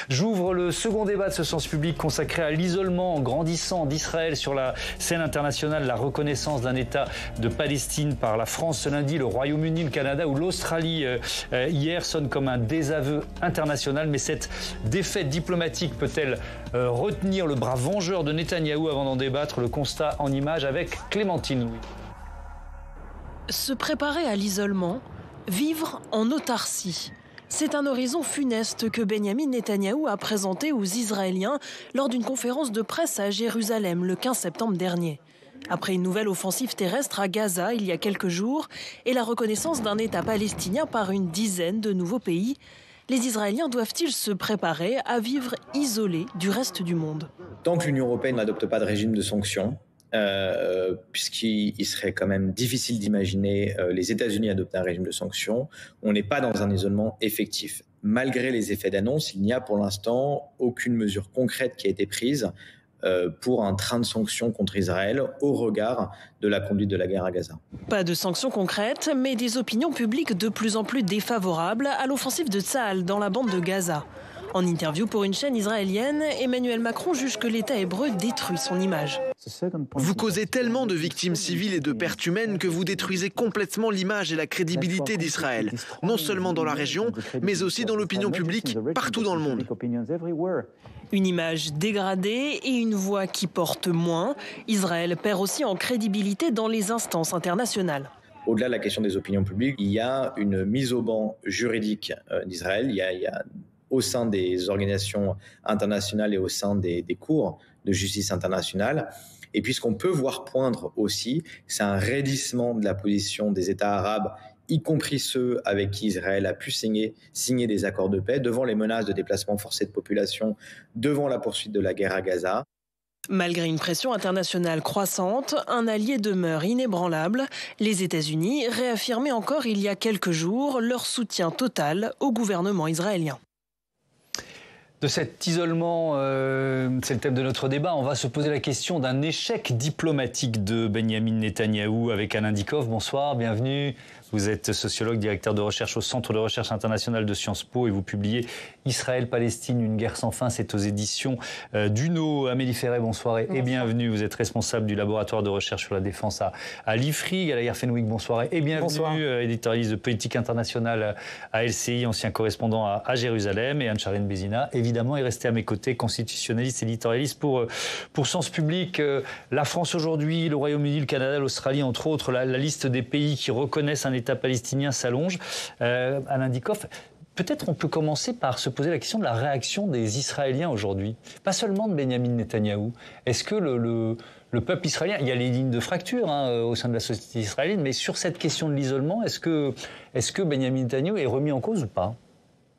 J'ouvre le second débat de ce Sens Public consacré à l'isolement grandissant d'Israël sur la scène internationale, la reconnaissance d'un État de Palestine par la France ce lundi, le Royaume-Uni, le Canada ou l'Australie hier sonne comme un désaveu international. Mais cette défaite diplomatique peut-elle retenir le bras vengeur de Netanyahou? Avant d'en débattre, le constat en images avec Clémentine. Se préparer à l'isolement, vivre en autarcie. C'est un horizon funeste que Benyamin Netanyahou a présenté aux Israéliens lors d'une conférence de presse à Jérusalem le 15 septembre dernier. Après une nouvelle offensive terrestre à Gaza il y a quelques jours et la reconnaissance d'un État palestinien par une dizaine de nouveaux pays, les Israéliens doivent-ils se préparer à vivre isolés du reste du monde? Tant que l'Union européenne n'adopte pas de régime de sanctions, puisqu'il serait quand même difficile d'imaginer les États-Unis adopter un régime de sanctions, on n'est pas dans un isolement effectif. Malgré les effets d'annonce, il n'y a pour l'instant aucune mesure concrète qui a été prise pour un train de sanctions contre Israël au regard de la conduite de la guerre à Gaza. Pas de sanctions concrètes, mais des opinions publiques de plus en plus défavorables à l'offensive de Tsahal dans la bande de Gaza. En interview pour une chaîne israélienne, Emmanuel Macron juge que l'État hébreu détruit son image. Vous causez tellement de victimes civiles et de pertes humaines que vous détruisez complètement l'image et la crédibilité d'Israël, non seulement dans la région, mais aussi dans l'opinion publique, partout dans le monde. Une image dégradée et une voix qui porte moins. Israël perd aussi en crédibilité dans les instances internationales. Au-delà de la question des opinions publiques, il y a une mise au ban juridique d'Israël. Il y a au sein des organisations internationales et au sein des cours de justice internationale. Et puis ce qu'on peut voir poindre aussi, c'est un raidissement de la position des États arabes, y compris ceux avec qui Israël a pu signer des accords de paix, devant les menaces de déplacement forcé de population, devant la poursuite de la guerre à Gaza. Malgré une pression internationale croissante, un allié demeure inébranlable. Les États-Unis réaffirmaient encore il y a quelques jours leur soutien total au gouvernement israélien. De cet isolement, c'est le thème de notre débat. On va se poser la question d'un échec diplomatique de Benyamin Netanyahou avec Alain Dikoff. Bonsoir, bienvenue. Vous êtes sociologue, directeur de recherche au Centre de recherche internationale de Sciences Po et vous publiez Israël-Palestine, une guerre sans fin. C'est aux éditions d'Uno. Amélie Ferret, bonsoir et bienvenue. Vous êtes responsable du laboratoire de recherche sur la défense à l'IFRI. Galaïr Fenwick, bonsoir et bienvenue. Éditorialiste de politique internationale à LCI, ancien correspondant à Jérusalem. Et Anne-Charlène Bézina, évidemment, est restée à mes côtés, constitutionnaliste, éditorialiste pour Sens Public. La France aujourd'hui, le Royaume-Uni, le Canada, l'Australie, entre autres, la liste des pays qui reconnaissent un État palestinien s'allonge. Alain Dikoff, peut-être on peut commencer par se poser la question de la réaction des Israéliens aujourd'hui. Pas seulement de Benyamin Netanyahou. Est-ce que le peuple israélien, il y a les lignes de fracture au sein de la société israélienne, mais sur cette question de l'isolement, est-ce que Benyamin Netanyahou est remis en cause ou pas?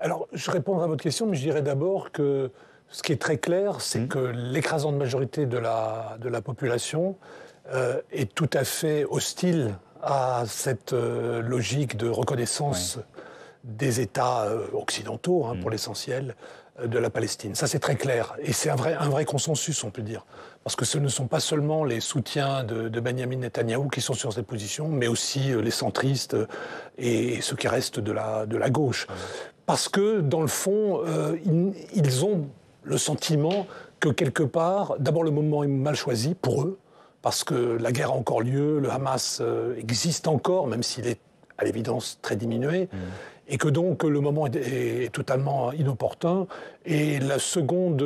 Alors, je répondrai à votre question, mais je dirais d'abord que ce qui est très clair, c'est que l'écrasante majorité de la population est tout à fait hostile à cette logique de reconnaissance des États occidentaux, pour l'essentiel, de la Palestine. Ça, c'est très clair. Et c'est un vrai consensus, on peut dire. Parce que ce ne sont pas seulement les soutiens de Benyamin Netanyahou qui sont sur cette position, mais aussi les centristes et ceux qui restent de la gauche. Parce que, dans le fond, ils ont le sentiment que, quelque part, d'abord, le moment est mal choisi pour eux, parce que la guerre a encore lieu, le Hamas existe encore, même s'il est à l'évidence très diminué, et que donc le moment est totalement inopportun. Et la seconde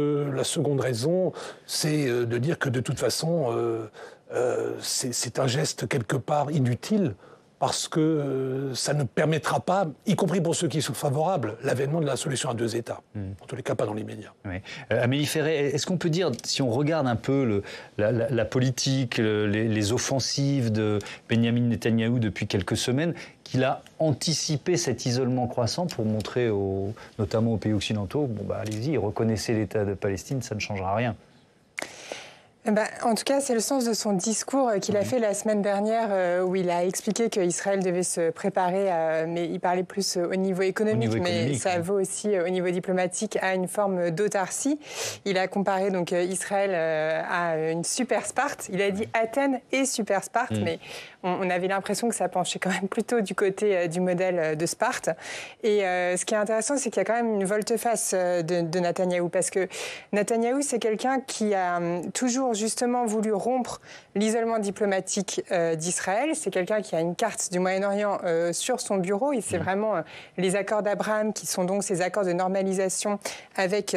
raison, c'est de dire que de toute façon, c'est un geste quelque part inutile, parce que ça ne permettra pas, y compris pour ceux qui sont favorables, l'avènement de la solution à deux États. En tous les cas, pas dans l'immédiat. Oui. Amélie Ferret, est-ce qu'on peut dire, si on regarde un peu la politique, les offensives de Benyamin Netanyahou depuis quelques semaines, qu'il a anticipé cet isolement croissant pour montrer, notamment aux pays occidentaux, allez-y, reconnaissez l'État de Palestine, ça ne changera rien? En tout cas, c'est le sens de son discours qu'il a fait la semaine dernière où il a expliqué qu'Israël devait se préparer, mais il parlait plus au niveau économique, mais ça vaut aussi au niveau diplomatique à une forme d'autarcie. Il a comparé donc Israël à une super Sparte. Il a dit Athènes et super Sparte, mais on avait l'impression que ça penchait quand même plutôt du côté du modèle de Sparte. Et ce qui est intéressant, c'est qu'il y a quand même une volte-face de Netanyahou, parce que Netanyahou, c'est quelqu'un qui a toujours justement voulu rompre l'isolement diplomatique d'Israël. C'est quelqu'un qui a une carte du Moyen-Orient sur son bureau, et c'est vraiment les accords d'Abraham qui sont donc ces accords de normalisation avec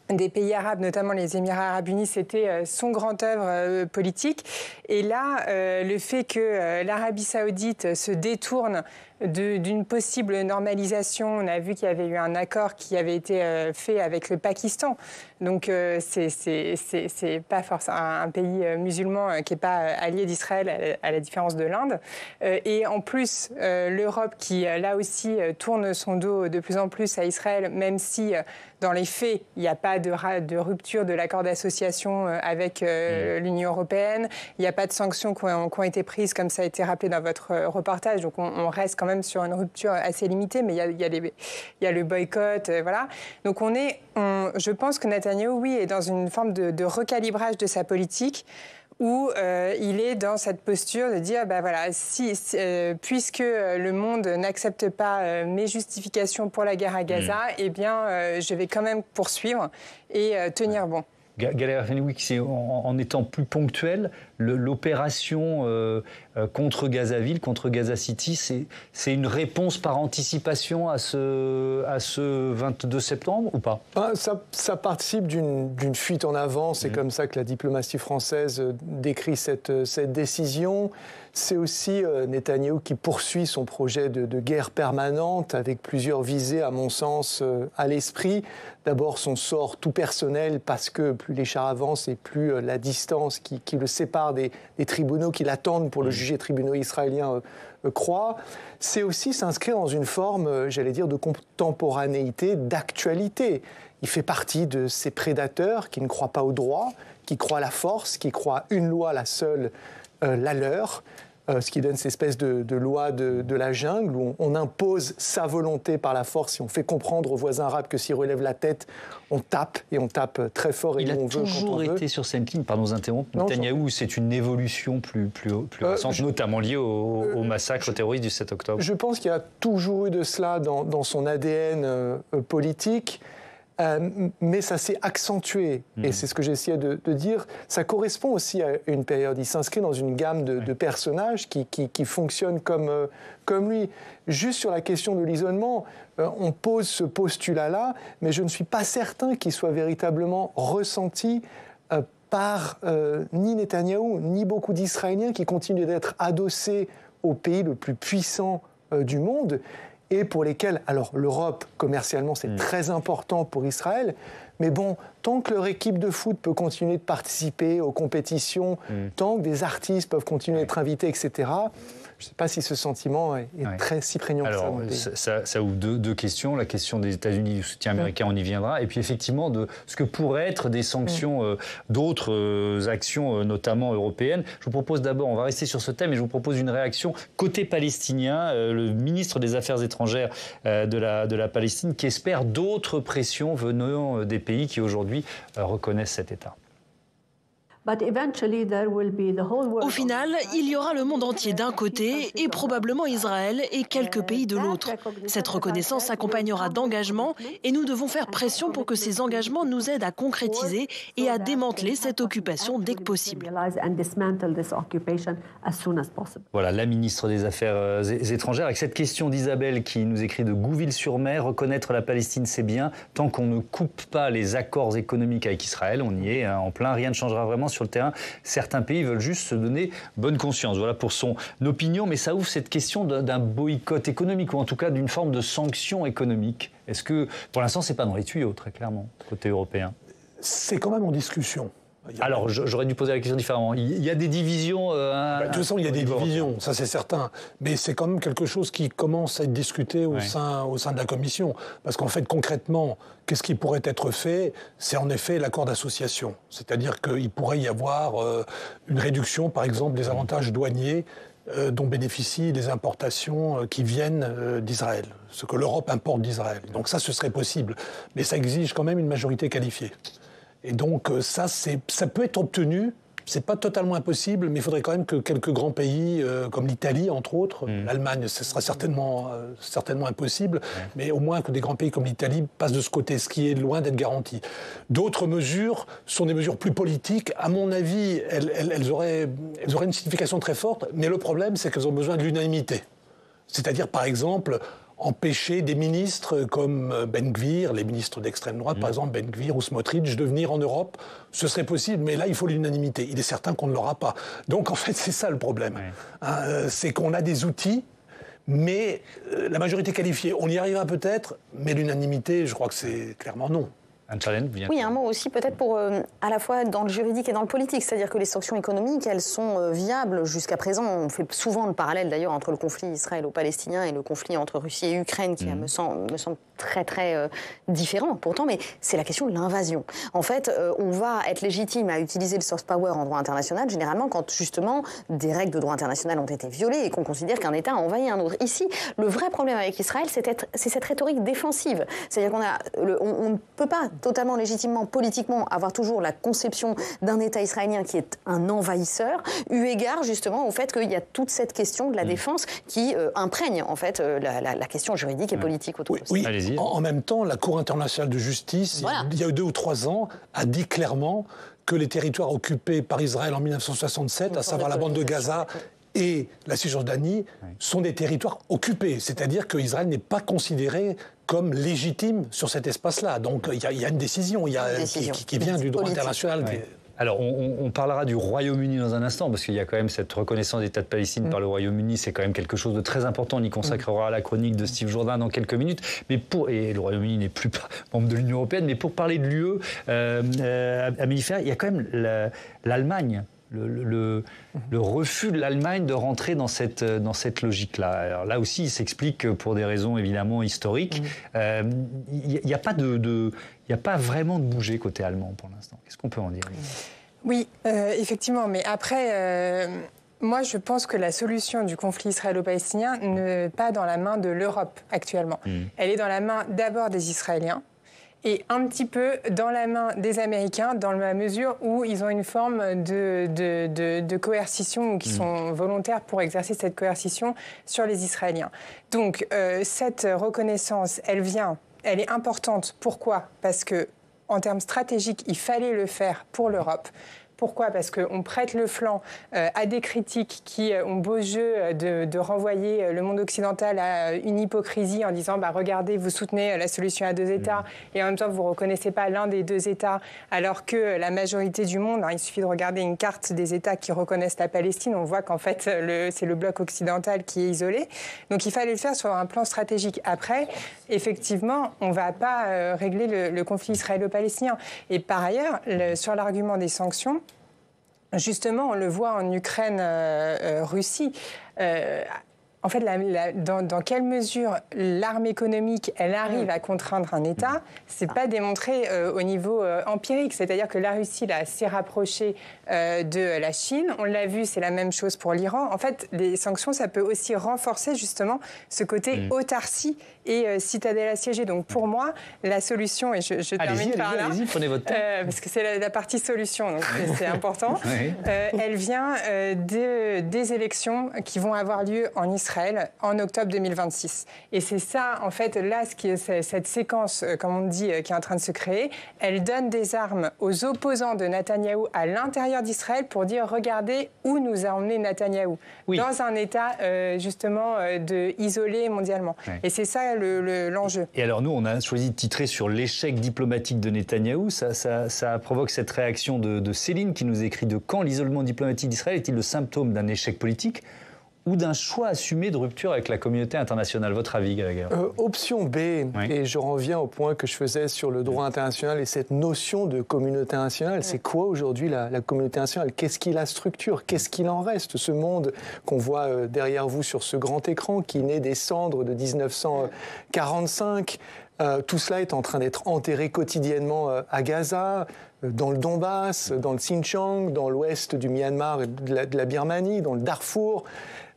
des pays arabes, notamment les Émirats arabes unis, c'était son grand œuvre politique. Et là, le fait que l'Arabie saoudite se détourne d'une possible normalisation, on a vu qu'il y avait eu un accord qui avait été fait avec le Pakistan. Donc c'est pas forcément un pays musulman qui n'est pas allié d'Israël, à la différence de l'Inde. Et en plus, l'Europe qui, là aussi, tourne son dos de plus en plus à Israël, même si, dans les faits, il n'y a pas de rupture de l'accord d'association avec l'Union européenne. Il n'y a pas de sanctions qui ont été prises, comme ça a été rappelé dans votre reportage. Donc on reste quand même sur une rupture assez limitée, mais il y a le boycott, voilà. Donc je pense que Netanyahou, oui, est dans une forme de recalibrage de sa politique, où il est dans cette posture de dire, puisque le monde n'accepte pas mes justifications pour la guerre à Gaza, eh bien, je vais quand même poursuivre et tenir bon. Galia Fenwick, en étant plus ponctuel, l'opération contre Gazaville, contre Gaza City, c'est une réponse par anticipation à ce 22 septembre ou pas? Ça participe d'une fuite en avant. C'est comme ça que la diplomatie française décrit cette décision. C'est aussi Netanyahou qui poursuit son projet de guerre permanente avec plusieurs visées, à mon sens, à l'esprit. D'abord son sort tout personnel, parce que plus les chars avancent et plus la distance qui le sépare des tribunaux qui l'attendent pour le juger, tribunaux israéliens, croît. C'est aussi s'inscrire dans une forme, j'allais dire, de contemporanéité, d'actualité. Il fait partie de ces prédateurs qui ne croient pas au droit, qui croient à la force, qui croient à une loi, la seule, la leur. Ce qui donne cette espèce de loi de la jungle où on impose sa volonté par la force et on fait comprendre aux voisins arabes que s'ils relèvent la tête, on tape, et on tape très fort et il où a on veut, toujours été sur cette ligne, pardon de vous interrompre. Netanyahou, c'est une évolution plus récente, notamment liée au massacre terroriste du 7 octobre. Je pense qu'il y a toujours eu de cela dans son ADN politique. Mais ça s'est accentué, et c'est ce que j'essayais de dire. Ça correspond aussi à une période. Il s'inscrit dans une gamme de personnages qui fonctionnent comme lui. Juste sur la question de l'isolement, on pose ce postulat-là, mais je ne suis pas certain qu'il soit véritablement ressenti par ni Netanyahou, ni beaucoup d'Israéliens qui continuent d'être adossés au pays le plus puissant du monde, et pour lesquels, alors l'Europe, commercialement, c'est très important pour Israël, mais bon, tant que leur équipe de foot peut continuer de participer aux compétitions, tant que des artistes peuvent continuer d'être invités, etc., je ne sais pas si ce sentiment est très si prégnant que ça. Alors, ça ouvre deux questions. La question des États-Unis, du soutien américain, on y viendra. Et puis, effectivement, de ce que pourraient être des sanctions d'autres actions, notamment européennes. Je vous propose d'abord, on va rester sur ce thème, et je vous propose une réaction côté palestinien. Le ministre des Affaires étrangères de la Palestine qui espère d'autres pressions venant des pays qui, aujourd'hui, reconnaissent cet État. Au final, il y aura le monde entier d'un côté et probablement Israël et quelques pays de l'autre. Cette reconnaissance s'accompagnera d'engagements et nous devons faire pression pour que ces engagements nous aident à concrétiser et à démanteler cette occupation dès que possible. Voilà, la ministre des Affaires étrangères. Avec cette question d'Isabelle qui nous écrit de Gouville-sur-Mer, reconnaître la Palestine, c'est bien. Tant qu'on ne coupe pas les accords économiques avec Israël, on y est en plein, rien ne changera vraiment sur le terrain. Certains pays veulent juste se donner bonne conscience. Voilà pour son opinion, mais ça ouvre cette question d'un boycott économique, ou en tout cas d'une forme de sanction économique. Est-ce que, pour l'instant, c'est pas dans les tuyaux, très clairement, côté européen? C'est quand même en discussion. Alors, j'aurais dû poser la question différemment. Il y a des divisions... de toute façon, il y a des divisions, ça c'est certain. Mais c'est quand même quelque chose qui commence à être discuté au sein de la Commission. Parce qu'en fait, concrètement, qu'est-ce qui pourrait être fait? C'est en effet l'accord d'association. C'est-à-dire qu'il pourrait y avoir une réduction, par exemple, des avantages douaniers dont bénéficient les importations qui viennent d'Israël, ce que l'Europe importe d'Israël. Donc ça, ce serait possible. Mais ça exige quand même une majorité qualifiée. Et donc ça peut être obtenu, c'est pas totalement impossible, mais il faudrait quand même que quelques grands pays, comme l'Italie entre autres, l'Allemagne, ce sera certainement impossible, mais au moins que des grands pays comme l'Italie passent de ce côté, ce qui est loin d'être garanti. D'autres mesures sont des mesures plus politiques. À mon avis, elles auraient une signification très forte, mais le problème, c'est qu'elles ont besoin de l'unanimité. C'est-à-dire, par exemple, empêcher des ministres comme Ben Gvir, les ministres d'extrême droite, par exemple Ben Gvir ou Smotrich, de venir en Europe. Ce serait possible, mais là, il faut l'unanimité. Il est certain qu'on ne l'aura pas. Donc, en fait, c'est ça le problème. C'est qu'on a des outils, mais la majorité qualifiée, on y arrivera peut-être, mais l'unanimité, je crois que c'est clairement non. Oui, un mot aussi peut-être pour à la fois dans le juridique et dans le politique, c'est-à-dire que les sanctions économiques, elles sont viables jusqu'à présent. On fait souvent le parallèle d'ailleurs entre le conflit israélo-palestinien et le conflit entre Russie et Ukraine, qui me semble très très différent pourtant, mais c'est la question de l'invasion. En fait, on va être légitime à utiliser le soft power en droit international, généralement quand justement des règles de droit international ont été violées et qu'on considère qu'un État a envahi un autre. Ici, le vrai problème avec Israël, c'est cette rhétorique défensive. C'est-à-dire on ne peut pas totalement légitimement, politiquement, avoir toujours la conception d'un État israélien qui est un envahisseur, eu égard justement au fait qu'il y a toute cette question de la défense qui imprègne en fait la question juridique et politique autour de ça. Oui. En même temps, la Cour internationale de justice, il y a 2 ou 3 ans, a dit clairement que les territoires occupés par Israël en 1967, à savoir la bande de Gaza et la Cisjordanie, sont des territoires occupés. C'est-à-dire qu'Israël n'est pas considéré comme légitime sur cet espace-là. Donc il y a une décision, qui vient du droit international. Alors, on parlera du Royaume-Uni dans un instant, parce qu'il y a quand même cette reconnaissance d'État de Palestine par le Royaume-Uni, c'est quand même quelque chose de très important. On y consacrera la chronique de Steve Jourdain dans quelques minutes. Et le Royaume-Uni n'est plus membre de l'Union européenne, mais pour parler de l'UE, Amélie Ferré, il y a quand même l'Allemagne. Le refus de l'Allemagne de rentrer dans cette logique-là. Alors là aussi, il s'explique pour des raisons évidemment historiques. Il n'y a pas vraiment de bouger côté allemand pour l'instant. Qu'est-ce qu'on peut en dire? Oui, effectivement. Mais après, moi, je pense que la solution du conflit israélo-palestinien n'est pas dans la main de l'Europe actuellement. Elle est dans la main d'abord des Israéliens. Et un petit peu dans la main des Américains, dans la mesure où ils ont une forme de coercition, ou qui sont volontaires pour exercer cette coercition sur les Israéliens. Donc, cette reconnaissance, elle est importante. Pourquoi? Parce que, en termes stratégiques, il fallait le faire pour l'Europe. Pourquoi? Parce qu'on prête le flanc à des critiques qui ont beau jeu de renvoyer le monde occidental à une hypocrisie en disant regardez, vous soutenez la solution à 2 États et en même temps vous ne reconnaissez pas l'un des 2 États, alors que la majorité du monde, il suffit de regarder une carte des États qui reconnaissent la Palestine, on voit qu'en fait c'est le bloc occidental qui est isolé. Donc il fallait le faire sur un plan stratégique. Après, effectivement, on ne va pas régler le conflit israélo-palestinien. Et par ailleurs, sur l'argument des sanctions, justement, on le voit en Ukraine-Russie. En fait, dans quelle mesure l'arme économique, elle arrive à contraindre un État, c'est pas démontré au niveau empirique. C'est-à-dire que la Russie s'est rapprochée de la Chine. On l'a vu, c'est la même chose pour l'Iran. En fait, les sanctions, ça peut aussi renforcer justement ce côté autarcie et citadelle assiégée. Donc pour moi, la solution, et je termine par là, allez-y, prenez votre temps. parce que c'est la partie solution, donc c'est important. Elle vient des élections qui vont avoir lieu en Israël en octobre 2026. Et c'est ça, en fait, là, cette séquence, comme on dit, qui est en train de se créer, elle donne des armes aux opposants de Netanyahou à l'intérieur d'Israël pour dire, regardez où nous a emmené Netanyahou, dans un État, justement, isolé mondialement. Et c'est ça l'enjeu. Et alors, nous, on a choisi de titrer sur l'échec diplomatique de Netanyahou. Ça provoque cette réaction de Céline qui nous écrit de quand l'isolement diplomatique d'Israël est-il le symptôme d'un échec politique ou d'un choix assumé de rupture avec la communauté internationale? Votre avis, Gallagher? Option B, et je reviens au point que je faisais sur le droit international et cette notion de communauté internationale. C'est quoi aujourd'hui la communauté internationale? Qu'est-ce qui la structure? Qu'est-ce qu'il en reste? Ce monde qu'on voit derrière vous sur ce grand écran qui naît des cendres de 1945, tout cela est en train d'être enterré quotidiennement à Gaza, dans le Donbass, dans le Xinjiang, dans l'ouest du Myanmar et de la Birmanie, dans le Darfour,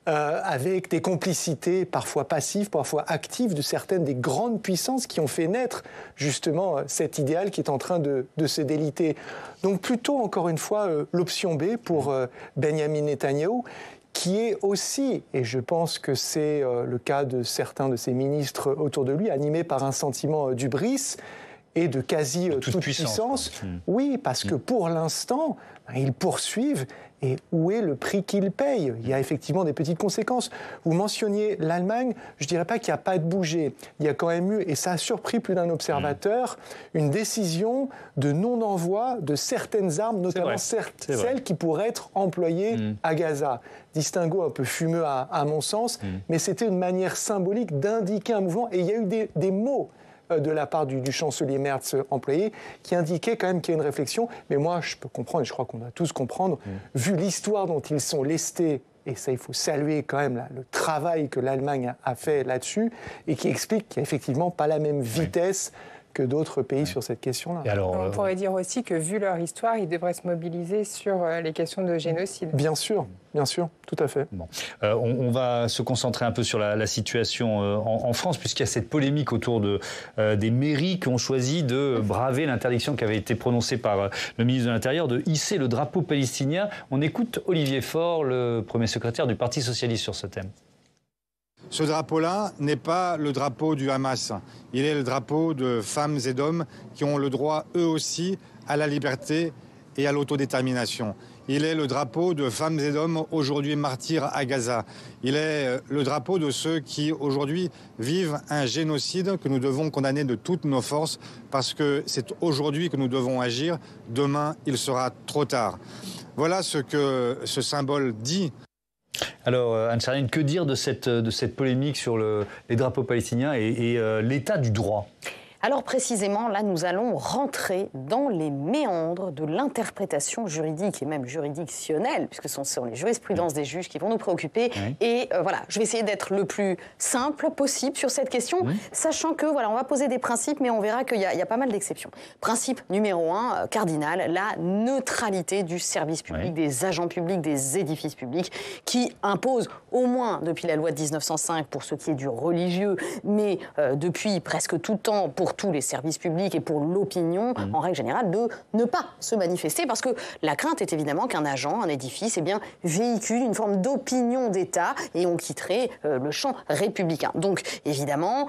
avec des complicités parfois passives, parfois actives de certaines des grandes puissances qui ont fait naître justement cet idéal qui est en train de se déliter. Donc plutôt, encore une fois, l'option B pour Benyamin Netanyahou, qui est aussi, et je pense que c'est le cas de certains de ses ministres autour de lui, animé par un sentiment d'hubris et de quasi toute puissance. Oui, parce que pour l'instant, ils poursuivent. Et où est le prix qu'ils payent? Il y a effectivement des petites conséquences. Vous mentionniez l'Allemagne, je ne dirais pas qu'il n'y a pas de bougé. Il y a quand même eu, et ça a surpris plus d'un observateur, une décision de non-envoi de certaines armes, notamment celles qui pourraient être employées à Gaza. Distinguo un peu fumeux à mon sens, mais c'était une manière symbolique d'indiquer un mouvement. Et il y a eu des mots de la part du chancelier Merz employé, qui indiquait quand même qu'il y a une réflexion. Mais moi, je peux comprendre, et je crois qu'on doit tous comprendre, vu l'histoire dont ils sont lestés, et ça, il faut saluer quand même le travail que l'Allemagne a fait là-dessus, et qui explique qu'il n'y a effectivement pas la même vitesse que d'autres pays sur cette question-là. On pourrait dire aussi que, vu leur histoire, ils devraient se mobiliser sur les questions de génocide. Bien sûr, tout à fait. Bon. On va se concentrer un peu sur la situation en France, puisqu'il y a cette polémique autour des mairies qui ont choisi de braver l'interdiction qui avait été prononcée par le ministre de l'Intérieur de hisser le drapeau palestinien. On écoute Olivier Faure, le premier secrétaire du Parti socialiste, sur ce thème. Ce drapeau-là n'est pas le drapeau du Hamas. Il est le drapeau de femmes et d'hommes qui ont le droit, eux aussi, à la liberté et à l'autodétermination. Il est le drapeau de femmes et d'hommes aujourd'hui martyrs à Gaza. Il est le drapeau de ceux qui, aujourd'hui, vivent un génocide que nous devons condamner de toutes nos forces parce que c'est aujourd'hui que nous devons agir. Demain, il sera trop tard. Voilà ce que ce symbole dit. Alors, Anne-Charline, que dire de cette polémique sur les drapeaux palestiniens et l'état du droit ? Alors précisément, là, nous allons rentrer dans les méandres de l'interprétation juridique et même juridictionnelle, puisque ce sont les jurisprudences des juges qui vont nous préoccuper. Oui. Et voilà, je vais essayer d'être le plus simple possible sur cette question, sachant que, voilà, on va poser des principes, mais on verra qu'il y a pas mal d'exceptions. Principe numéro 1, cardinal, la neutralité du service public, des agents publics, des édifices publics, qui impose, au moins depuis la loi de 1905, pour ce qui est du religieux, mais depuis presque tout le temps, pour tous les services publics et pour l'opinion, en règle générale, de ne pas se manifester, parce que la crainte est évidemment qu'un agent, un édifice, véhicule une forme d'opinion d'État et on quitterait le champ républicain. Donc, évidemment,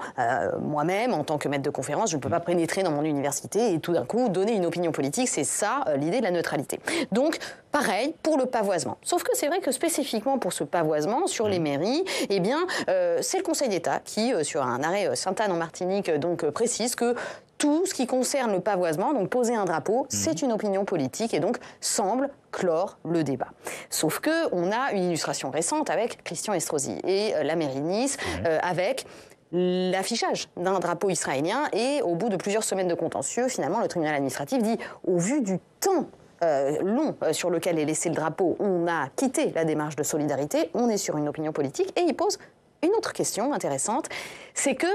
moi-même, en tant que maître de conférence, je ne peux pas pénétrer dans mon université et tout d'un coup donner une opinion politique. C'est ça, l'idée de la neutralité. Donc, pareil pour le pavoisement. Sauf que c'est vrai que spécifiquement pour ce pavoisement sur les mairies, c'est le Conseil d'État qui, sur un arrêt Sainte-Anne en Martinique, donc précise que tout ce qui concerne le pavoisement, donc poser un drapeau, c'est une opinion politique et donc semble clore le débat. Sauf qu'on a une illustration récente avec Christian Estrosi et la mairie de Nice, avec l'affichage d'un drapeau israélien, et au bout de plusieurs semaines de contentieux, finalement, le tribunal administratif dit, au vu du temps long sur lequel est laissé le drapeau, on a quitté la démarche de solidarité, on est sur une opinion politique, et il pose une autre question intéressante, c'est que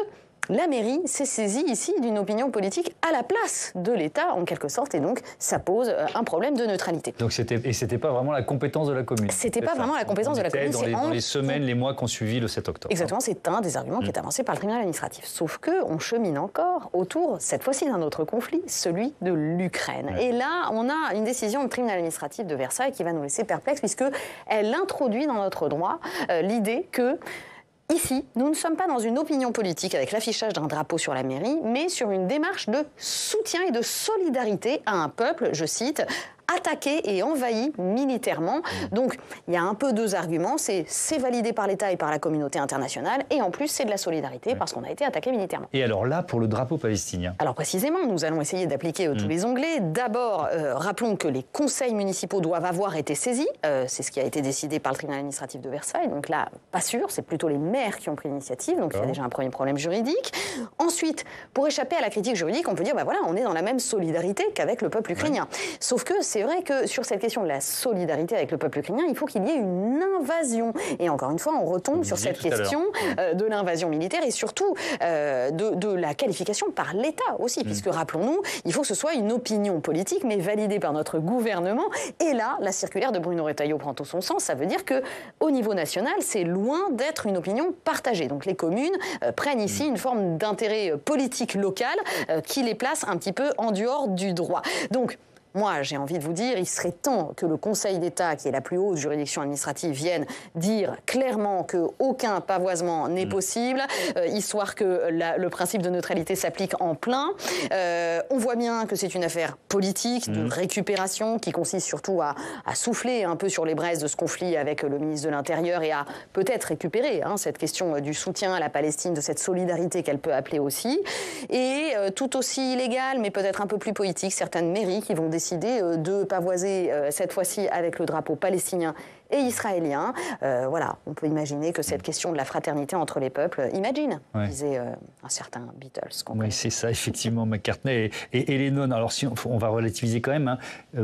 la mairie s'est saisie ici d'une opinion politique à la place de l'État, en quelque sorte, et donc ça pose un problème de neutralité. Donc c'était pas vraiment la compétence de la commune. C'était pas vraiment la compétence de la commune. Dans les semaines, les mois qu'on suivi le 7 octobre. Exactement, c'est un des arguments qui est avancé par le tribunal administratif. Sauf qu'on chemine encore autour, cette fois-ci, d'un autre conflit, celui de l'Ukraine. Et là, on a une décision du tribunal administratif de Versailles qui va nous laisser perplexes, puisqu'elle introduit dans notre droit l'idée que ici, nous ne sommes pas dans une opinion politique avec l'affichage d'un drapeau sur la mairie, mais sur une démarche de soutien et de solidarité à un peuple, je cite, attaqué et envahi militairement. Donc, il y a un peu deux arguments. C'est validé par l'État et par la communauté internationale. Et en plus, c'est de la solidarité parce qu'on a été attaqué militairement. Et alors là, pour le drapeau palestinien? Alors précisément, nous allons essayer d'appliquer tous les onglets. D'abord, rappelons que les conseils municipaux doivent avoir été saisis. C'est ce qui a été décidé par le tribunal administratif de Versailles. Donc là, pas sûr. C'est plutôt les maires qui ont pris l'initiative. Donc il y a déjà un premier problème juridique. Ensuite, pour échapper à la critique juridique, on peut dire, voilà, on est dans la même solidarité qu'avec le peuple ukrainien. Sauf que c'est vrai que sur cette question de la solidarité avec le peuple ukrainien, il faut qu'il y ait une invasion. Et encore une fois, on retombe sur cette question de l'invasion militaire et surtout de la qualification par l'État aussi, puisque rappelons-nous, il faut que ce soit une opinion politique, mais validée par notre gouvernement. Et là, la circulaire de Bruno Retailleau prend tout son sens. Ça veut dire qu'au niveau national, c'est loin d'être une opinion partagée. Donc les communes prennent ici une forme d'intérêt politique local qui les place un petit peu en dehors du droit. Donc, moi, j'ai envie de vous dire, il serait temps que le Conseil d'État, qui est la plus haute juridiction administrative, vienne dire clairement qu'aucun pavoisement n'est possible, histoire que le principe de neutralité s'applique en plein. On voit bien que c'est une affaire politique, de récupération, qui consiste surtout à souffler un peu sur les braises de ce conflit avec le ministre de l'Intérieur et à peut-être récupérer cette question du soutien à la Palestine, de cette solidarité qu'elle peut appeler aussi. Et tout aussi illégal, mais peut-être un peu plus politique, certaines mairies qui vont décider de pavoiser cette fois-ci avec le drapeau palestinien et israélien. Voilà, on peut imaginer que cette question de la fraternité entre les peuples, disait un certain Beatles. Oui, c'est ça, effectivement, McCartney et Lennon. Alors, si on va relativiser quand même,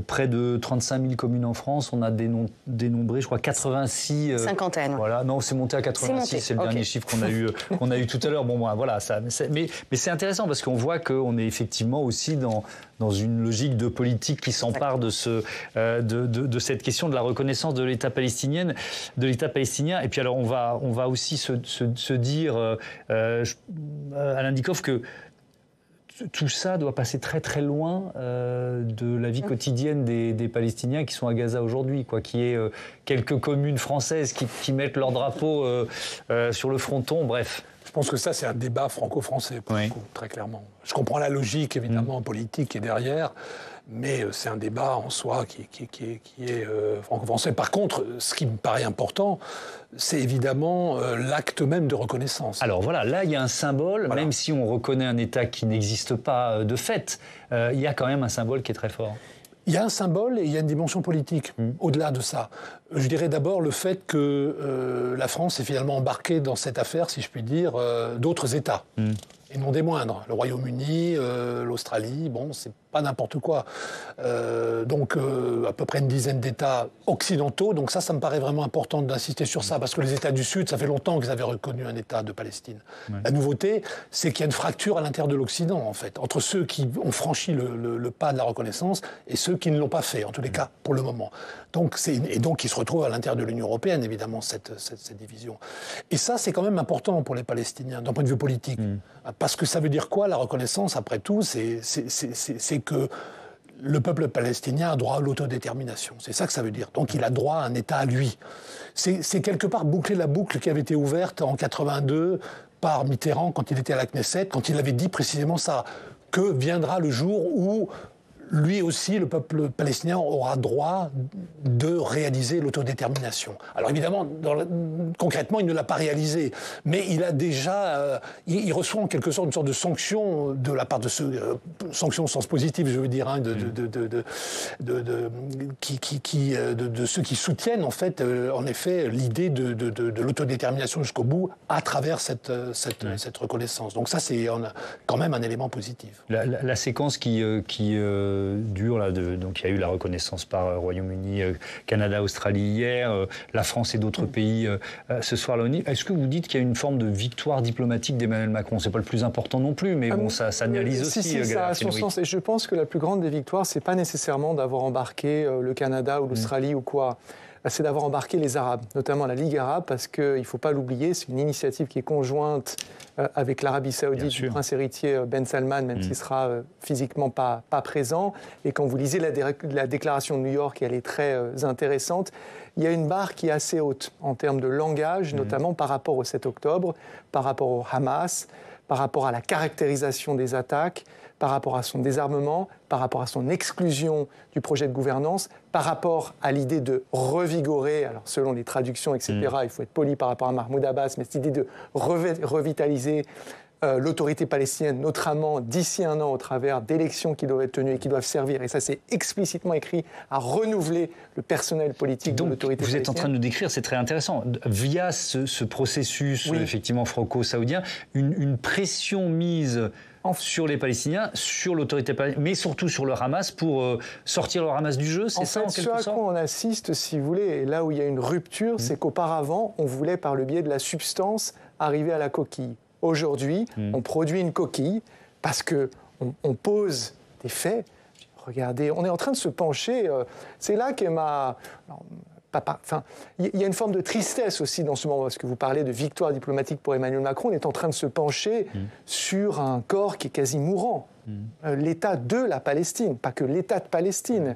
près de 35 000 communes en France, on a dénombré, je crois, 86... Cinquantaine. Voilà, non, c'est monté à 86, c'est le dernier chiffre qu'on a eu tout à l'heure. Bon, voilà, mais c'est intéressant parce qu'on voit qu'on est effectivement aussi dans une logique de politique qui s'empare de cette question de la reconnaissance de l'État palestinien. Et puis alors on va aussi se dire, Alain Dikoff, que tout ça doit passer très très loin de la vie quotidienne des Palestiniens qui sont à Gaza aujourd'hui, qui est quelques communes françaises qui mettent leur drapeau sur le fronton, bref. Je pense que ça, c'est un débat franco-français, pour le coup, très clairement. Je comprends la logique, évidemment, politique qui est derrière, mais c'est un débat en soi qui est franco-français. Par contre, ce qui me paraît important, c'est évidemment l'acte même de reconnaissance. Alors voilà, là, il y a un symbole, même si on reconnaît un État qui n'existe pas de fait, il y a quand même un symbole qui est très fort. Il y a un symbole et il y a une dimension politique au-delà de ça. Je dirais d'abord le fait que la France est finalement embarquée dans cette affaire, si je puis dire, d'autres États. Et non des moindres. Le Royaume-Uni, l'Australie, c'est pas n'importe quoi. Donc à peu près une dizaine d'États occidentaux. Donc ça me paraît vraiment important d'insister sur ça, parce que les États du Sud, ça fait longtemps qu'ils avaient reconnu un État de Palestine. La nouveauté, c'est qu'il y a une fracture à l'intérieur de l'Occident, en fait, entre ceux qui ont franchi le pas de la reconnaissance et ceux qui ne l'ont pas fait, en tous les cas, pour le moment. Donc ils se retrouvent à l'intérieur de l'Union européenne, évidemment, cette division. Et ça, c'est quand même important pour les Palestiniens, d'un point de vue politique. Parce que ça veut dire quoi, la reconnaissance, après tout? C'est que le peuple palestinien a droit à l'autodétermination. C'est ça que ça veut dire. Donc il a droit à un État à lui. C'est quelque part boucler la boucle qui avait été ouverte en 82 par Mitterrand quand il était à la Knesset, quand il avait dit précisément ça, que viendra le jour où lui aussi, le peuple palestinien, aura droit de réaliser l'autodétermination. Alors évidemment, concrètement, il ne l'a pas réalisé, mais il a déjà, il reçoit en quelque sorte une sorte de sanction de la part de ceux, sanction au sens positif, je veux dire, de ceux qui soutiennent en effet l'idée de l'autodétermination jusqu'au bout à travers cette reconnaissance. Donc ça, c'est quand même un élément positif. La séquence qui dure, donc il y a eu la reconnaissance par Royaume-Uni, Canada, Australie hier, la France et d'autres pays ce soir là. Est-ce que vous dites qu'il y a une forme de victoire diplomatique d'Emmanuel Macron? C'est pas le plus important non plus, mais ça analyse aussi. Si, ça a son sens. Et je pense que la plus grande des victoires, c'est pas nécessairement d'avoir embarqué le Canada ou l'Australie ou quoi. C'est d'avoir embarqué les Arabes, notamment la Ligue arabe, parce qu'il ne faut pas l'oublier, c'est une initiative qui est conjointe avec l'Arabie saoudite, du prince héritier Ben Salman, même s'il ne sera physiquement pas présent. Et quand vous lisez la déclaration de New York, elle est très intéressante, il y a une barre qui est assez haute en termes de langage, notamment par rapport au 7 octobre, par rapport au Hamas, par rapport à la caractérisation des attaques, par rapport à son désarmement, par rapport à son exclusion du projet de gouvernance, par rapport à l'idée de revigorer, alors selon les traductions, etc., il faut être poli par rapport à Mahmoud Abbas, mais cette idée de revitaliser l'autorité palestinienne, notamment d'ici un an, au travers d'élections qui doivent être tenues et qui doivent servir, et ça c'est explicitement écrit, à renouveler le personnel politique de l'autorité palestinienne. Vous êtes en train de nous décrire, c'est très intéressant, via ce processus effectivement franco-saoudien, une pression mise sur les Palestiniens, sur l'autorité palestinienne, mais surtout sur le Hamas pour sortir le Hamas du jeu, c'est ça en quelque sorte ? Ce à quoi on assiste, si vous voulez, et là où il y a une rupture, c'est qu'auparavant, on voulait par le biais de la substance arriver à la coquille. Aujourd'hui, on produit une coquille parce qu'on pose des faits. Regardez, on est en train de se pencher. C'est là qu'est ma... il y a une forme de tristesse aussi dans ce moment, parce que vous parlez de victoire diplomatique pour Emmanuel Macron. On est en train de se pencher sur un corps qui est quasi mourant. L'État de la Palestine, pas que l'État de Palestine.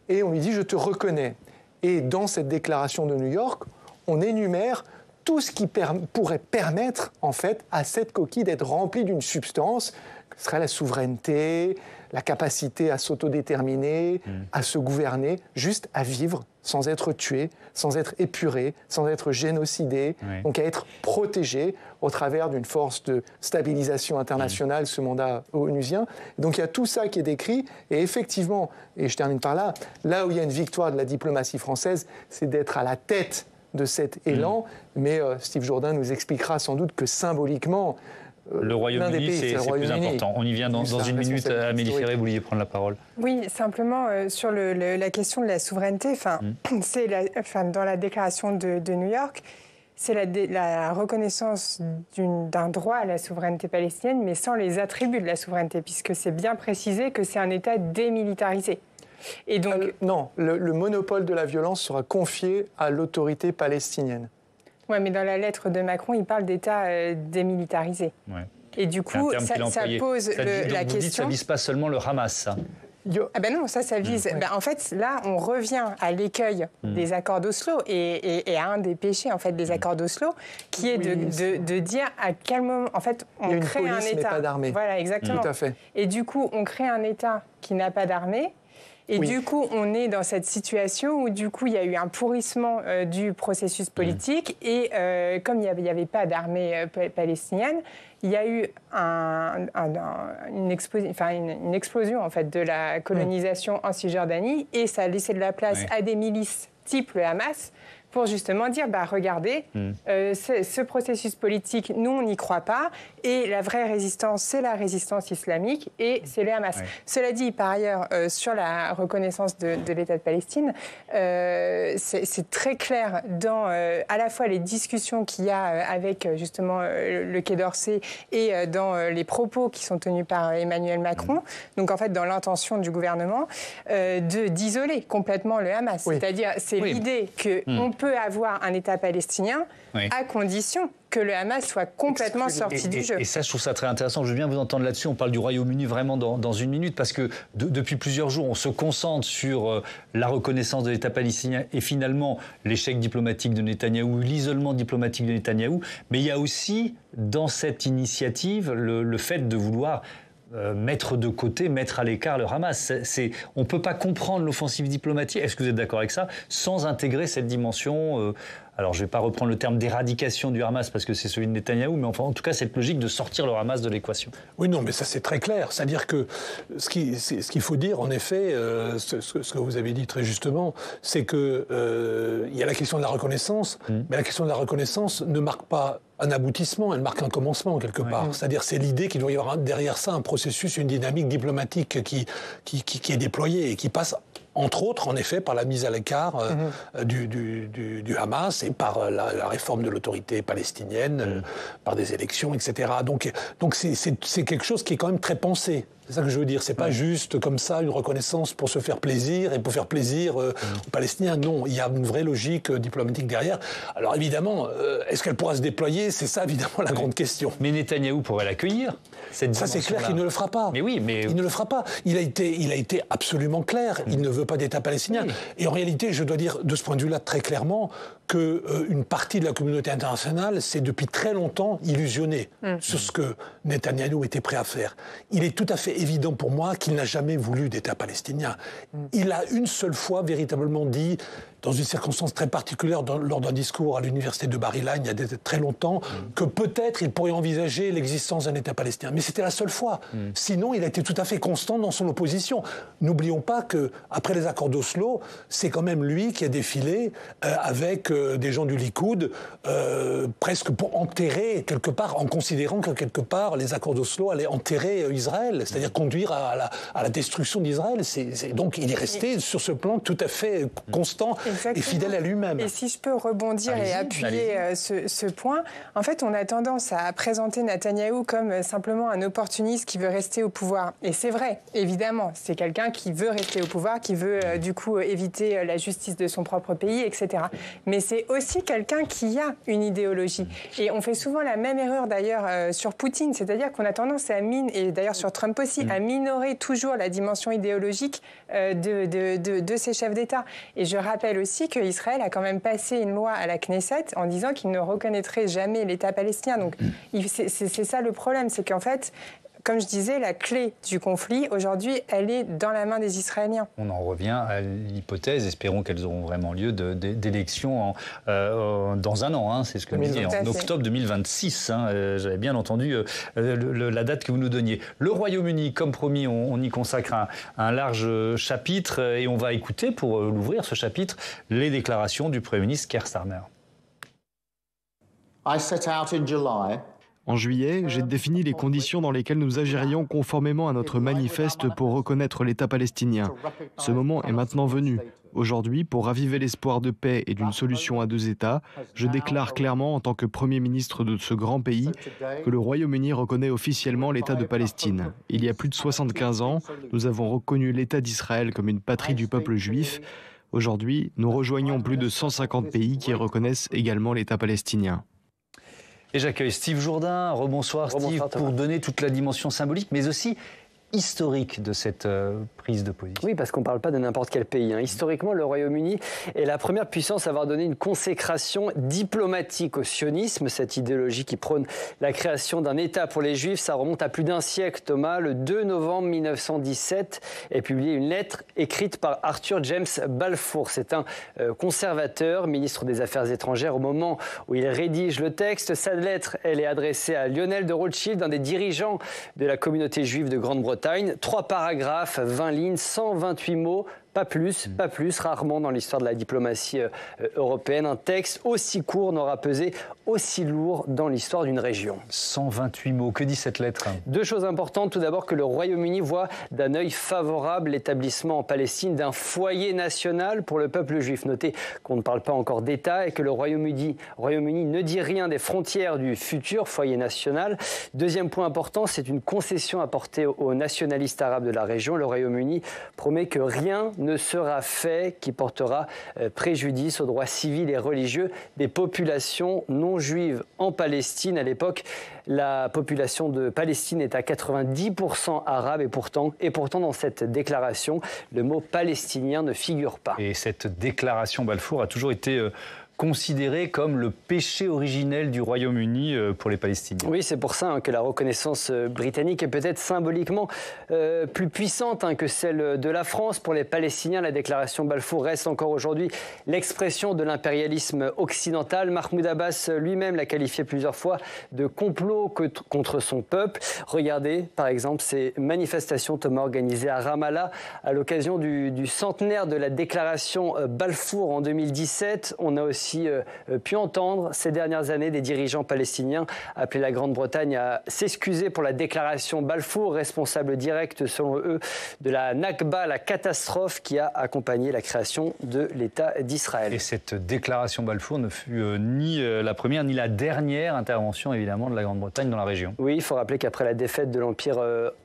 Et on lui dit « je te reconnais ». Et dans cette déclaration de New York, on énumère tout ce qui pourrait permettre, en fait, à cette coquille d'être remplie d'une substance, que serait la souveraineté, la capacité à s'autodéterminer, à se gouverner, juste à vivre sans être tué, sans être épuré, sans être génocidé, donc à être protégé au travers d'une force de stabilisation internationale, ce mandat onusien. Donc il y a tout ça qui est décrit, et effectivement, et je termine par là, là où il y a une victoire de la diplomatie française, c'est d'être à la tête de cet élan, mais Steve Jourdain nous expliquera sans doute que symboliquement, le Royaume-Uni, c'est plus important. On y vient dans une minute. Amélie Ferré, vous vouliez prendre la parole. Oui, simplement sur la question de la souveraineté, c'est dans la déclaration de New York, c'est la reconnaissance d'un droit à la souveraineté palestinienne, mais sans les attributs de la souveraineté, puisque c'est bien précisé que c'est un État démilitarisé. Et donc, non, le monopole de la violence sera confié à l'autorité palestinienne. Oui, mais dans la lettre de Macron, il parle d'État démilitarisé. Ouais. Et du coup, ça pose la question... Vous dites que ça ne vise pas seulement le Hamas, ça. Ah ben non, ça vise... en fait, là, on revient à l'écueil des accords d'Oslo et à un des péchés, en fait, des accords d'Oslo, qui est de dire à quel moment... En fait, on crée un État... mais pas d'armée. Voilà, exactement. Tout à fait. Et du coup, on crée un État qui n'a pas d'armée. Et du coup, on est dans cette situation où, du coup, il y a eu un pourrissement du processus politique. Et comme il n'y avait pas d'armée palestinienne, il y a eu une explosion en fait, de la colonisation en Cisjordanie. Et ça a laissé de la place à des milices type le Hamas pour justement dire, regardez, ce processus politique, nous, on n'y croit pas, et la vraie résistance, c'est la résistance islamique, et c'est le Hamas. Cela dit, par ailleurs, sur la reconnaissance de l'État de Palestine, c'est très clair dans à la fois les discussions qu'il y a avec, justement, le Quai d'Orsay, et dans les propos qui sont tenus par Emmanuel Macron, donc en fait, dans l'intention du gouvernement, d'isoler complètement le Hamas. C'est-à-dire, c'est l'idée qu'on peut avoir un État palestinien à condition que le Hamas soit complètement sorti du jeu. Et ça, je trouve ça très intéressant. Je veux bien vous entendre là-dessus. On parle du Royaume-Uni vraiment dans une minute, parce que depuis plusieurs jours, on se concentre sur la reconnaissance de l'État palestinien et finalement l'échec diplomatique de Netanyahou, l'isolement diplomatique de Netanyahou. Mais il y a aussi, dans cette initiative, le fait de vouloir mettre de côté, mettre à l'écart le Hamas. On ne peut pas comprendre l'offensive diplomatique, est-ce que vous êtes d'accord avec ça, sans intégrer cette dimension, alors je ne vais pas reprendre le terme d'éradication du Hamas parce que c'est celui de Netanyahou, mais enfin en tout cas cette logique de sortir le Hamas de l'équation. Oui, non, mais ça c'est très clair. C'est-à-dire que ce qu'il faut dire, en effet, ce que vous avez dit très justement, c'est qu'il y a la question de la reconnaissance, mais la question de la reconnaissance ne marque pas un aboutissement, elle marque un commencement quelque part. C'est-à-dire c'est l'idée qu'il doit y avoir derrière ça un processus, une dynamique diplomatique qui est déployée et qui passe entre autres, en effet, par la mise à l'écart du Hamas et par la réforme de l'autorité palestinienne, par des élections, etc. Donc c'est quelque chose qui est quand même très pensé. C'est ça que je veux dire. C'est pas juste comme ça une reconnaissance pour se faire plaisir et pour faire plaisir aux Palestiniens. Non, il y a une vraie logique diplomatique derrière. Alors évidemment, est-ce qu'elle pourra se déployer ? C'est ça évidemment la grande question. Mais Netanyahou pourrait l'accueillir. Ça c'est clair qu'il ne le fera pas. Mais oui, mais il ne le fera pas. Il a été absolument clair. Il ne veut veut pas d'État palestinien. Oui. Et en réalité, je dois dire de ce point de vue-là très clairement qu'une partie de la communauté internationale s'est depuis très longtemps illusionnée sur ce que Netanyahou était prêt à faire. Il est tout à fait évident pour moi qu'il n'a jamais voulu d'État palestinien. Il a une seule fois véritablement dit, dans une circonstance très particulière, lors d'un discours à l'université de Bar-Ilan, il y a très longtemps, que peut-être il pourrait envisager l'existence d'un État palestinien. Mais c'était la seule fois. Sinon, il a été tout à fait constant dans son opposition. N'oublions pas qu'après les accords d'Oslo, c'est quand même lui qui a défilé avec des gens du Likoud, presque pour enterrer, quelque part, en considérant que quelque part, les accords d'Oslo allaient enterrer Israël, c'est-à-dire conduire à la destruction d'Israël. Donc il est resté sur ce plan tout à fait constant. Exactement. Et fidèle à lui-même. Et si je peux rebondir et appuyer ce point, en fait, on a tendance à présenter Netanyahou comme simplement un opportuniste qui veut rester au pouvoir. Et c'est vrai, évidemment, c'est quelqu'un qui veut rester au pouvoir, qui veut du coup éviter la justice de son propre pays, etc. Mais c'est aussi quelqu'un qui a une idéologie. Et on fait souvent la même erreur d'ailleurs sur Poutine, c'est-à-dire qu'on a tendance et d'ailleurs sur Trump aussi, à minorer toujours la dimension idéologique de ces chefs d'État. Et je rappelle aussi qu'Israël a quand même passé une loi à la Knesset en disant qu'il ne reconnaîtrait jamais l'État palestinien. Donc c'est ça le problème, c'est qu'en fait, comme je disais, la clé du conflit, aujourd'hui, elle est dans la main des Israéliens. On en revient à l'hypothèse, espérons qu'elles auront vraiment lieu, d'élections dans un an. C'est ce que vous disiez, en octobre 2026. J'avais bien entendu la date que vous nous donniez. Le Royaume-Uni, comme promis, on y consacre un large chapitre et on va écouter, pour l'ouvrir, ce chapitre, les déclarations du Premier ministre Keir Starmer. I set out in July. En juillet, j'ai défini les conditions dans lesquelles nous agirions conformément à notre manifeste pour reconnaître l'État palestinien. Ce moment est maintenant venu. Aujourd'hui, pour raviver l'espoir de paix et d'une solution à deux États, je déclare clairement en tant que Premier ministre de ce grand pays que le Royaume-Uni reconnaît officiellement l'État de Palestine. Il y a plus de 75 ans, nous avons reconnu l'État d'Israël comme une patrie du peuple juif. Aujourd'hui, nous rejoignons plus de 150 pays qui reconnaissent également l'État palestinien. Et j'accueille Steve Jourdain. Rebonsoir Steve, pour donner toute la dimension symbolique, mais aussi historique de cette prise de position. Oui, parce qu'on ne parle pas de n'importe quel pays. Historiquement, le Royaume-Uni est la première puissance à avoir donné une consécration diplomatique au sionisme, cette idéologie qui prône la création d'un État pour les Juifs. Ça remonte à plus d'un siècle, Thomas. Le 2 novembre 1917 est publiée une lettre écrite par Arthur James Balfour. C'est un conservateur, ministre des Affaires étrangères, au moment où il rédige le texte. Sa lettre, elle est adressée à Lionel de Rothschild, un des dirigeants de la communauté juive de Grande-Bretagne. 3 paragraphes, 20 lignes, 128 mots. Pas plus, rarement dans l'histoire de la diplomatie européenne. Un texte aussi court n'aura pesé aussi lourd dans l'histoire d'une région. 128 mots, que dit cette lettre? 2 choses importantes. Tout d'abord que le Royaume-Uni voit d'un œil favorable l'établissement en Palestine d'un foyer national pour le peuple juif. Notez qu'on ne parle pas encore d'État et que le Royaume-Uni ne dit rien des frontières du futur foyer national. Deuxième point important, c'est une concession apportée aux nationalistes arabes de la région. Le Royaume-Uni promet que rien ne sera fait qui portera préjudice aux droits civils et religieux des populations non juives en Palestine. À l'époque, la population de Palestine est à 90% arabe et pourtant dans cette déclaration, le mot palestinien ne figure pas. Et cette déclaration Balfour a toujours été considéré comme le péché originel du Royaume-Uni pour les Palestiniens. Oui, c'est pour ça que la reconnaissance britannique est peut-être symboliquement plus puissante que celle de la France. Pour les Palestiniens, la déclaration Balfour reste encore aujourd'hui l'expression de l'impérialisme occidental. Mahmoud Abbas lui-même l'a qualifié plusieurs fois de complot contre son peuple. Regardez, par exemple, ces manifestations, Thomas, organisées à Ramallah à l'occasion du centenaire de la déclaration Balfour en 2017. On a aussi pu entendre ces dernières années des dirigeants palestiniens appeler la Grande-Bretagne à s'excuser pour la déclaration Balfour, responsable direct selon eux de la Nakba, la catastrophe qui a accompagné la création de l'État d'Israël. Et cette déclaration Balfour ne fut ni la première ni la dernière intervention évidemment de la Grande-Bretagne dans la région. Oui, il faut rappeler qu'après la défaite de l'Empire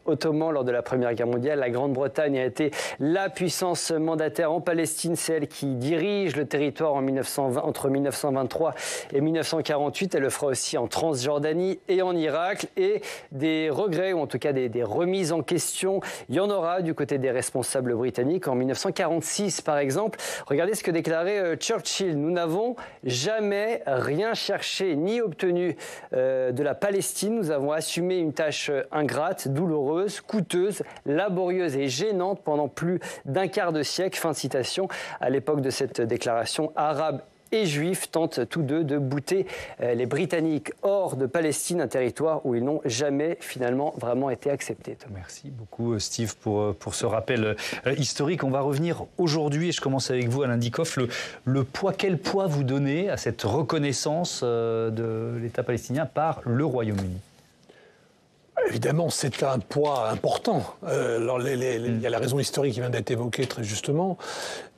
ottoman lors de la Première Guerre mondiale, la Grande-Bretagne a été la puissance mandataire en Palestine. C'est elle qui dirige le territoire entre entre 1923 et 1948. Elle le fera aussi en Transjordanie et en Irak. Et des regrets, ou en tout cas des remises en question, il y en aura du côté des responsables britanniques. En 1946, par exemple, regardez ce que déclarait Churchill. Nous n'avons jamais rien cherché ni obtenu de la Palestine. Nous avons assumé une tâche ingrate, douloureuse, coûteuse, laborieuse et gênante pendant plus d'un quart de siècle. Fin de citation. À l'époque de cette déclaration, arabes et juifs tentent tous deux de bouter les Britanniques hors de Palestine, un territoire où ils n'ont jamais finalement vraiment été acceptés. Merci beaucoup Steve pour ce rappel historique. On va revenir aujourd'hui, et je commence avec vous Alain Dikoff, quel poids vous donnez à cette reconnaissance de l'État palestinien par le Royaume-Uni ? Évidemment, c'est un poids important. Il y a la raison historique qui vient d'être évoquée très justement,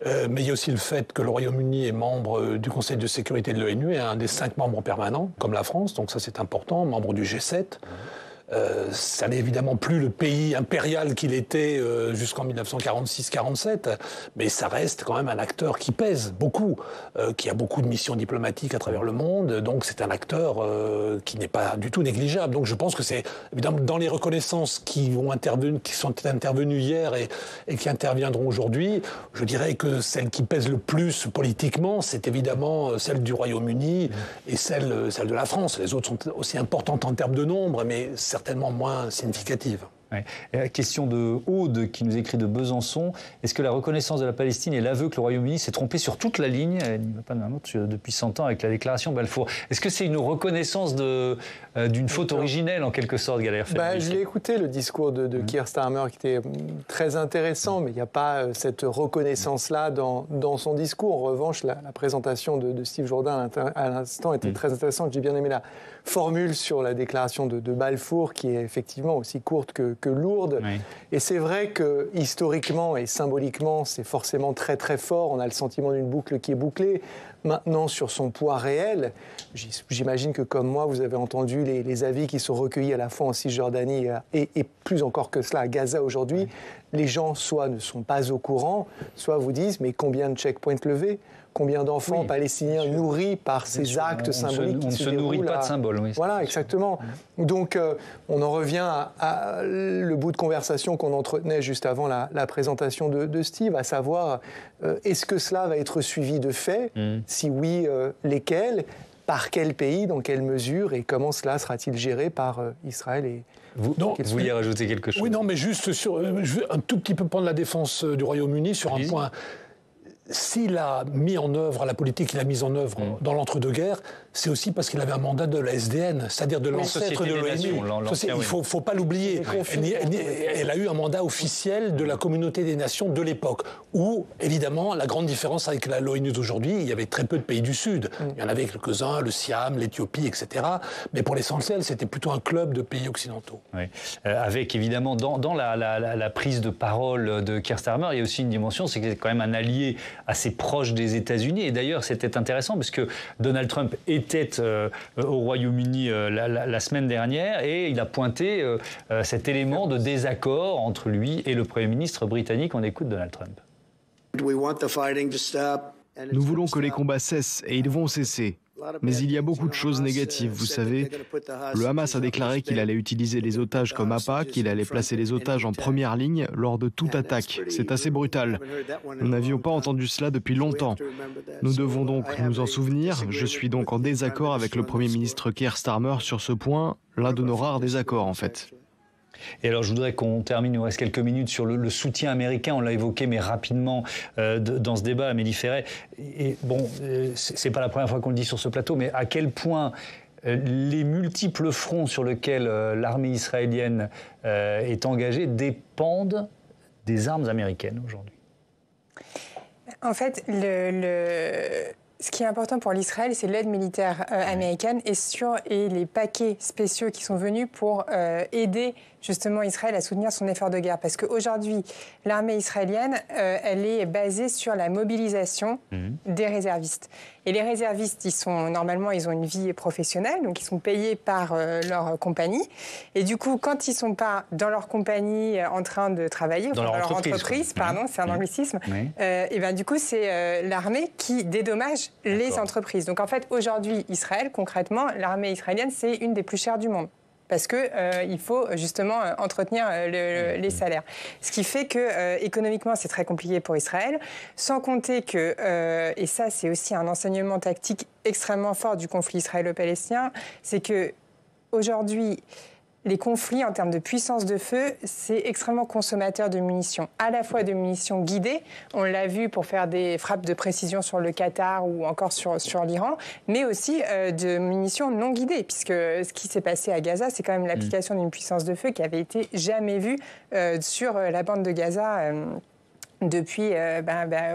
mais il y a aussi le fait que le Royaume-Uni est membre du Conseil de sécurité de l'ONU et un des 5 membres permanents, comme la France, donc ça c'est important, membre du G7. Ça n'est évidemment plus le pays impérial qu'il était jusqu'en 1946-47, mais ça reste quand même un acteur qui pèse beaucoup, qui a beaucoup de missions diplomatiques à travers le monde, donc c'est un acteur qui n'est pas du tout négligeable. Donc je pense que c'est évidemment dans les reconnaissances qui sont intervenues hier et qui interviendront aujourd'hui, je dirais que celle qui pèse le plus politiquement, c'est évidemment celle du Royaume-Uni et celle de la France. Les autres sont aussi importantes en termes de nombre, mais certainement moins significative. Ouais. Question de Aude qui nous écrit de Besançon. Est-ce que la reconnaissance de la Palestine est l'aveu que le Royaume-Uni s'est trompé sur toute la ligne, il n'y va pas d'un autre depuis 100 ans avec la déclaration Balfour? Est-ce que c'est une reconnaissance d'une faute originelle en quelque sorte, Galère? Je l'ai écouté, le discours de Keir Starmer qui était très intéressant, mais il n'y a pas cette reconnaissance-là dans son discours. En revanche, la présentation de Steve Jourdain à l'instant était très intéressante. J'ai bien aimé la formule sur la déclaration de Balfour qui est effectivement aussi courte que lourde. Oui. Et c'est vrai que historiquement et symboliquement, c'est forcément très très fort. On a le sentiment d'une boucle qui est bouclée. Maintenant, sur son poids réel, j'imagine que comme moi, vous avez entendu les avis qui sont recueillis à la fois en Cisjordanie et plus encore que cela à Gaza aujourd'hui. Oui. Les gens soit ne sont pas au courant, soit vous disent mais combien de checkpoints levés ? Combien d'enfants palestiniens nourris par ces actes symboliques on ne se nourrit pas de symboles. Oui, voilà, exactement. Donc, on en revient à le bout de conversation qu'on entretenait juste avant la présentation de Steve, à savoir, est-ce que cela va être suivi de faits? Si oui, lesquels? Par quel pays? Dans quelle mesure? Et comment cela sera-t-il géré par Israël vous vouliez rajouter quelque chose? Oui, non, mais juste je veux un tout petit peu prendre la défense du Royaume-Uni sur un point. S'il a mis en œuvre la politique qu'il a mise en œuvre dans l'entre-deux-guerres, c'est aussi parce qu'il avait un mandat de la SDN, c'est-à-dire de l'ancêtre de l'ONU. Il ne faut pas l'oublier. Elle a eu un mandat officiel de la communauté des nations de l'époque, où, évidemment, la grande différence avec l'ONU d'aujourd'hui, il y avait très peu de pays du Sud. Il y en avait quelques-uns, le Siam, l'Éthiopie, etc. Mais pour l'essentiel, c'était plutôt un club de pays occidentaux. Oui. Avec, évidemment, dans la prise de parole de Keir Starmer, il y a aussi une dimension, c'est que c'est quand même un allié assez proche des États-Unis. Et d'ailleurs, c'était intéressant parce que Donald Trump était au Royaume-Uni la semaine dernière et il a pointé cet élément de désaccord entre lui et le Premier ministre britannique. On écoute Donald Trump. Nous voulons que les combats cessent et ils vont cesser. Mais il y a beaucoup de choses négatives, vous savez. Le Hamas a déclaré qu'il allait utiliser les otages comme appât, qu'il allait placer les otages en première ligne lors de toute attaque. C'est assez brutal. Nous n'avions pas entendu cela depuis longtemps. Nous devons donc nous en souvenir. Je suis donc en désaccord avec le Premier ministre Keir Starmer sur ce point, l'un de nos rares désaccords en fait. Et alors, je voudrais qu'on termine, il nous reste quelques minutes, sur le soutien américain. On l'a évoqué, mais rapidement, dans ce débat, Amélie Ferret. Et bon, c'est pas la première fois qu'on le dit sur ce plateau, mais à quel point les multiples fronts sur lesquels l'armée israélienne est engagée dépendent des armes américaines aujourd'hui? En fait, ce qui est important pour l'Israël, c'est l'aide militaire américaine et les paquets spéciaux qui sont venus pour aider justement Israël à soutenir son effort de guerre. Parce qu'aujourd'hui, l'armée israélienne, elle est basée sur la mobilisation des réservistes. Et les réservistes, normalement, ils ont une vie professionnelle, donc ils sont payés par leur compagnie. Et du coup, quand ils ne sont pas dans leur compagnie en train de travailler, dans leur entreprise, pardon, c'est un anglicisme, et ben, du coup, c'est l'armée qui dédommage les entreprises. Donc en fait, aujourd'hui, Israël, concrètement, l'armée israélienne, c'est une des plus chères du monde. Parce qu'il faut justement entretenir les salaires. Ce qui fait que économiquement, c'est très compliqué pour Israël, sans compter que, et ça c'est aussi un enseignement tactique extrêmement fort du conflit israélo-palestinien, c'est que aujourd'hui, les conflits en termes de puissance de feu, c'est extrêmement consommateur de munitions. À la fois de munitions guidées, on l'a vu pour faire des frappes de précision sur le Qatar ou encore sur l'Iran, mais aussi de munitions non guidées, puisque ce qui s'est passé à Gaza, c'est quand même l'application d'une puissance de feu qui avait été jamais vue sur la bande de Gaza depuis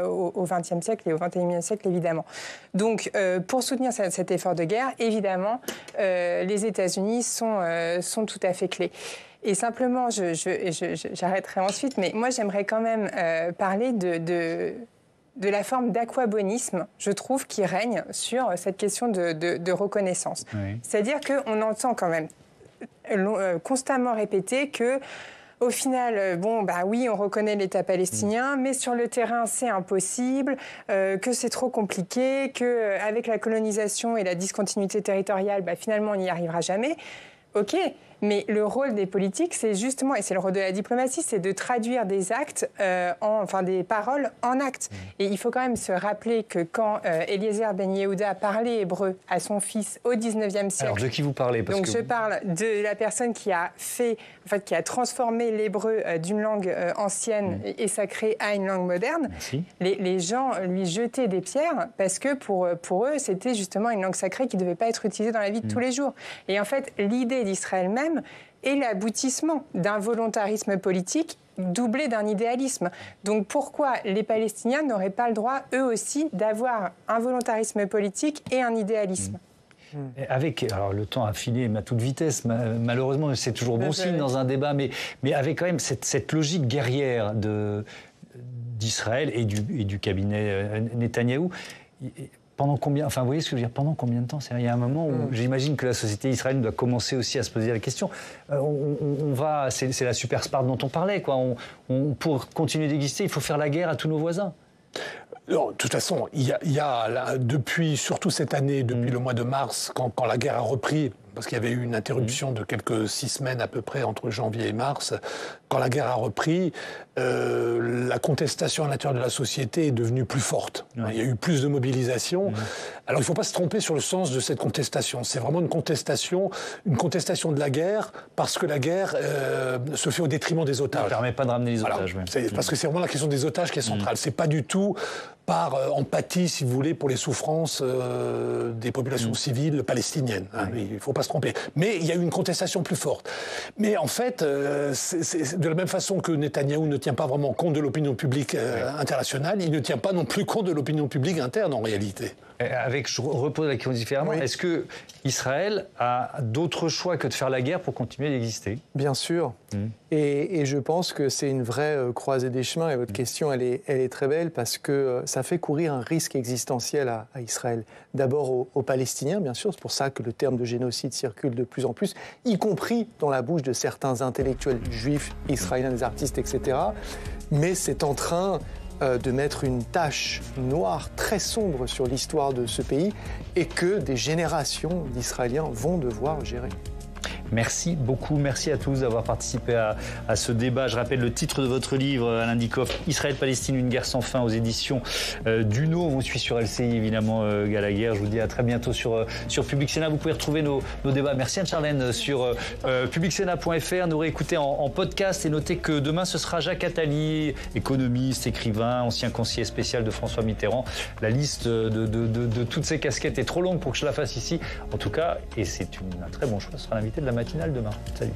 au XXe siècle et au XXIe siècle, évidemment. Donc, pour soutenir cet effort de guerre, évidemment, les États-Unis sont tout à fait clés. Et simplement, j'arrêterai ensuite, mais moi, j'aimerais quand même parler de la forme d'aquabonisme, je trouve, qui règne sur cette question de reconnaissance. Oui. C'est-à-dire qu'on entend quand même constamment répéter que au final, oui, on reconnaît l'État palestinien, mais sur le terrain, c'est impossible, que c'est trop compliqué, qu'avec la colonisation et la discontinuité territoriale, finalement, on n'y arrivera jamais. OK, mais le rôle des politiques, c'est justement, et c'est le rôle de la diplomatie, c'est de traduire des actes, des paroles en actes. Et il faut quand même se rappeler que quand Eliezer Ben Yehuda parlait hébreu à son fils au XIXe siècle... Alors, de qui vous parlez? Je parle de la personne qui a qui a transformé l'hébreu d'une langue ancienne et sacrée à une langue moderne. Les gens lui jetaient des pierres parce que pour eux, c'était justement une langue sacrée qui ne devait pas être utilisée dans la vie de tous les jours. Et en fait, l'idée d'Israël même est l'aboutissement d'un volontarisme politique doublé d'un idéalisme. Donc pourquoi les Palestiniens n'auraient pas le droit, eux aussi, d'avoir un volontarisme politique et un idéalisme? Alors le temps a filé à toute vitesse, malheureusement c'est toujours bon signe dans un débat, mais avec quand même cette logique guerrière d'Israël et du cabinet Netanyahou. Pendant combien, vous voyez ce que je veux dire, pendant combien de temps? Il y a un moment où j'imagine que la société israélienne doit commencer aussi à se poser la question. C'est la super Sparte dont on parlait, quoi. Pour continuer d'exister, il faut faire la guerre à tous nos voisins. Non, de toute façon, il y a depuis, surtout cette année, depuis le mois de mars, quand la guerre a repris, parce qu'il y avait eu une interruption de quelques 6 semaines à peu près entre janvier et mars, quand la guerre a repris, la contestation à l'intérieur de la société est devenue plus forte. Ouais. Il y a eu plus de mobilisation. Alors il ne faut pas se tromper sur le sens de cette contestation. C'est vraiment une contestation de la guerre, parce que la guerre se fait au détriment des otages. Ça ne permet pas de ramener les otages. Parce que c'est vraiment la question des otages qui est centrale. C'est pas du tout par empathie, si vous voulez, pour les souffrances des populations civiles palestiniennes. Il ne faut pas se tromper. Mais il y a eu une contestation plus forte. Mais en fait, c'est de la même façon que Netanyahou ne tient pas vraiment compte de l'opinion publique internationale, il ne tient pas non plus compte de l'opinion publique interne en réalité. Je repose la question différemment. Est-ce que Israël a d'autres choix que de faire la guerre pour continuer d'exister? Bien sûr. Et je pense que c'est une vraie croisée des chemins. Et votre question, elle est très belle parce que ça fait courir un risque existentiel à Israël. D'abord aux Palestiniens, bien sûr. C'est pour ça que le terme de génocide circule de plus en plus, y compris dans la bouche de certains intellectuels juifs, israéliens, des artistes, etc. Mais c'est en train de mettre une tache noire très sombre sur l'histoire de ce pays et que des générations d'Israéliens vont devoir gérer. Merci beaucoup, merci à tous d'avoir participé à ce débat. Je rappelle le titre de votre livre, Alain Dikoff, Israël-Palestine, une guerre sans fin, aux éditions Duno. On vous suit sur LCI, évidemment, Galaguerre. Je vous dis à très bientôt sur Public Sénat. Vous pouvez retrouver nos débats. Merci Anne-Charlène sur publicsénat.fr. Nous réécouter en podcast et notez que demain, ce sera Jacques Attali, économiste, écrivain, ancien conseiller spécial de François Mitterrand. La liste de toutes ces casquettes est trop longue pour que je la fasse ici. En tout cas, et c'est un très bon choix, ce sera l'invité de la matinale demain. Salut.